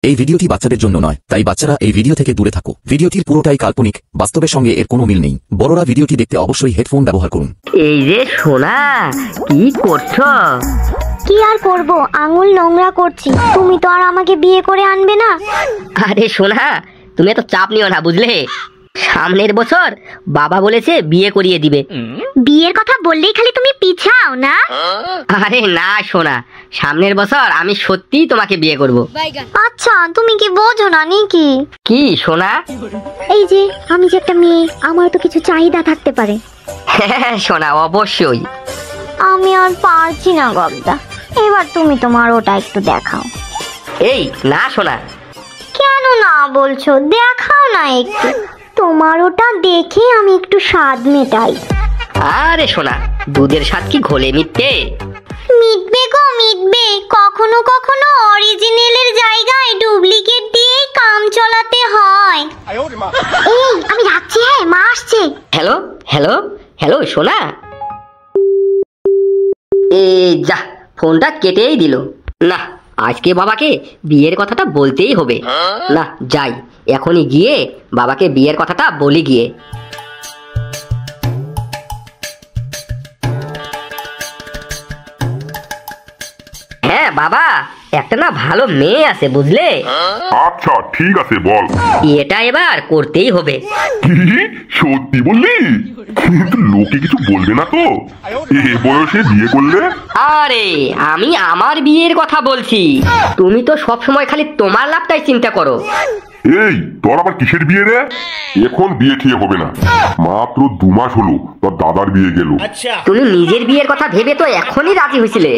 এই ভিডিওটি বাচ্চাদের জন্য নয়, তাই বাচ্চারা এই ভিডিও থেকে দূরে থাকো। ভিডিওটির পুরোটাই কাল্পনিক, বাস্তবের সঙ্গে এর কোনো মিল নেই। বড়রা ভিডিওটি দেখতে অবশ্যই হেডফোন ব্যবহার করুন। এই যে সোনা, কি করছো? কি আর করব, আঙুল নোংরা করছি। তুমি তো আর আমাকে বিয়ে করে আনবে না। আরে সোনা, তুমি এত চাপ নিও না, বুঝলে? সামনের বছর বাবা বলেছে বিয়ে করিয়ে দিবে। বিয়ের কথা বললেই খালি তুমি পিছাও না। আরে না সোনা, সামনের বছর আমি সত্যিই তোমাকে বিয়ে করব। আচ্ছা, তুমি কি বোঝো না নাকি? কি সোনা? এই যে আমি যে একটা মেয়ে, আমার তো কিছু চাহিদা থাকতে পারে। হ্যাঁ সোনা, অবশ্যই। আমি আর পারছি না গবদা, এবার তুমি তোমার ওটা একটু দেখাও। এই না সোনা। কেন না বলছো? দেখাও না একটু, তোমার ওটা দেখে আমি একটু স্বাদ মেটাই। আরে সোনা, দুধের স্বাদ কি ঘোলে মিটবে? মিটবে গো মিটবে, কখনো কখনো অরিজিনালের জায়গায় ডুপ্লিকেট দিয়ে কাম চালাতে হয়। এই আমি রাখছি, হ্যাঁ মা আসছে। হ্যালো হ্যালো হ্যালো সোনা। এই যা, ফোনটা কেটেই দিল। না, আজকে বাবাকে বিয়ের কথাটা বলতেই হবে। না যাই, এখনই গিয়ে বাবাকে বিয়ের কথাটা বলি গিয়ে। হ্যাঁ বাবা, একটা না ভালো মেয়ে আছে, বুঝলে? আচ্ছা ঠিক আছে, বল। এটা এবার করতেই হবে। কি সত্যি বললি? কিন্তু লোকে কিছু বলবে না তো এ বয়সে বিয়ে করলে? আরে আমি আমার বিয়ের কথা বলছি, তুমি তো সব সময় খালি তোমার লাভটাই চিন্তা করো। এই তোর আবার কিসের বিয়ে রে? এখন বিয়ে ঠিক হবে না, মাত্র 2 মাস হলো তোর দাদার বিয়ে গেল। তুমি নিজের বিয়ের কথা ভেবে তো এখনই রাজি হয়েছিলে।